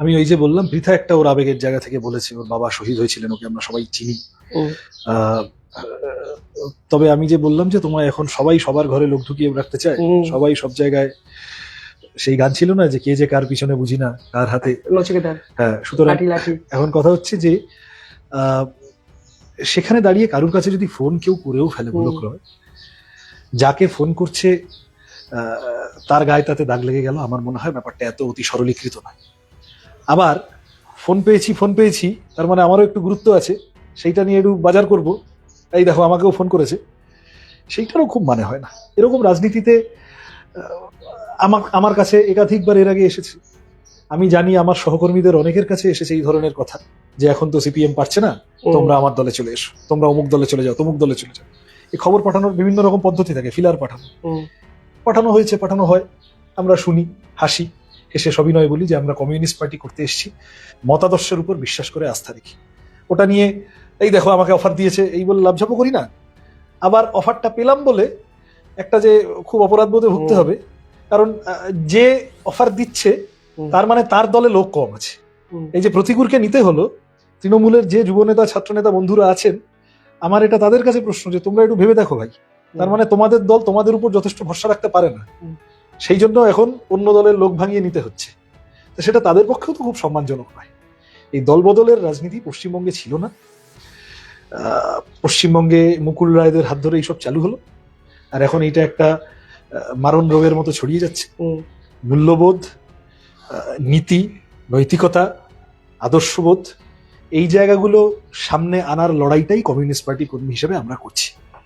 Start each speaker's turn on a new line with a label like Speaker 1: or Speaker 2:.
Speaker 1: আমি ওই যে বললাম বৃথা একটা ওর আবেগের জায়গা থেকে বলেছে, ওর বাবা শহীদ হয়েছিলেন, ওকে আমরা সবাই চিনি। আহ, তবে আমি যে বললাম যে তোমায় এখন সবাই সবার ঘরে লোক ঢুকিয়ে রাখতে চায়, সবাই সব জায়গায়, সেই গান ছিল না যে কে যে কার পিছনে বুঝি না কার হাতে
Speaker 2: নচিকেতার
Speaker 1: হ্যাঁ, সুতরাং
Speaker 2: লাঠি লাঠি।
Speaker 1: এখন কথা হচ্ছে যে সেখানে দাঁড়িয়ে কারুর কাছে যদি ফোন কেউ করেও ফেলে ভুলক্রমে, যাকে ফোন করছে তার গায়ে তাতে দাগ লেগে গেল, আমার মনে হয় ব্যাপারটা এত অতি সরলীকৃত নয়। আবার ফোন পেয়েছি তার মানে আমারও একটু গুরুত্ব আছে, সেইটা নিয়ে একটু বাজার করব, এই দেখো আমাকেও ফোন করেছে, সেইটারও খুব মানে হয় না। এরকম রাজনীতিতে আমার কাছে একাধিকবার এর আগে এসেছে। আমি জানি আমার সহকর্মীদের অনেকের কাছে এসেছে এই ধরনের কথা, যে এখন তো সিপিএম পারছে না, তোমরা আমার দলে চলে এসো, তোমরা অমুক দলে চলে যাও, তমুক দলে চলে যাও। এই খবর পাঠানোর বিভিন্ন রকম পদ্ধতি থাকে, ফিলার পাঠানো হয়েছে, পাঠানো হয়, আমরা শুনি, হাসি, হেসে সবিনয় বলি যে আমরা কমিউনিস্ট পার্টি করতে এসেছি, মতাদর্শের উপর বিশ্বাস করে আস্থা রেখি। ওটা নিয়ে এই দেখো আমাকে অফার দিয়েছে এই বলে লাভঝাপও করি না। আবার অফারটা পেলাম বলে একটা যে খুব অপরাধ বোধে ভুগতে হবে, কারণ যে অফার দিচ্ছে তার মানে তার দলে লোক কম আছে। এই যে প্রতিকূলকে নিতে হলো, তৃণমূলের যে যুবনেতা ছাত্রনেতা বন্ধুরা আছেন, আমার এটা তাদের কাছে প্রশ্ন যে তোমরা একটু ভেবে দেখো ভাই, তার মানে তোমাদের দল তোমাদের উপর যথেষ্ট ভরসা রাখতে পারে না, সেই জন্য এখন অন্য দলের লোক ভাঙিয়ে নিতে হচ্ছে। তো সেটা তাদের পক্ষেও তো খুব সম্মানজনক নয়। এই দলবদলের রাজনীতি পশ্চিমবঙ্গে ছিল না। পশ্চিমবঙ্গে মুকুল রায়দের হাত ধরে এইসব চালু হলো, আর এখন এটা একটা মারণ রোগের মতো ছড়িয়ে যাচ্ছে। মূল্যবোধ, নীতি, নৈতিকতা, আদর্শবোধ, এই জায়গাগুলো সামনে আনার লড়াইটাই কমিউনিস্ট পার্টি কর্মী হিসেবে আমরা করছি।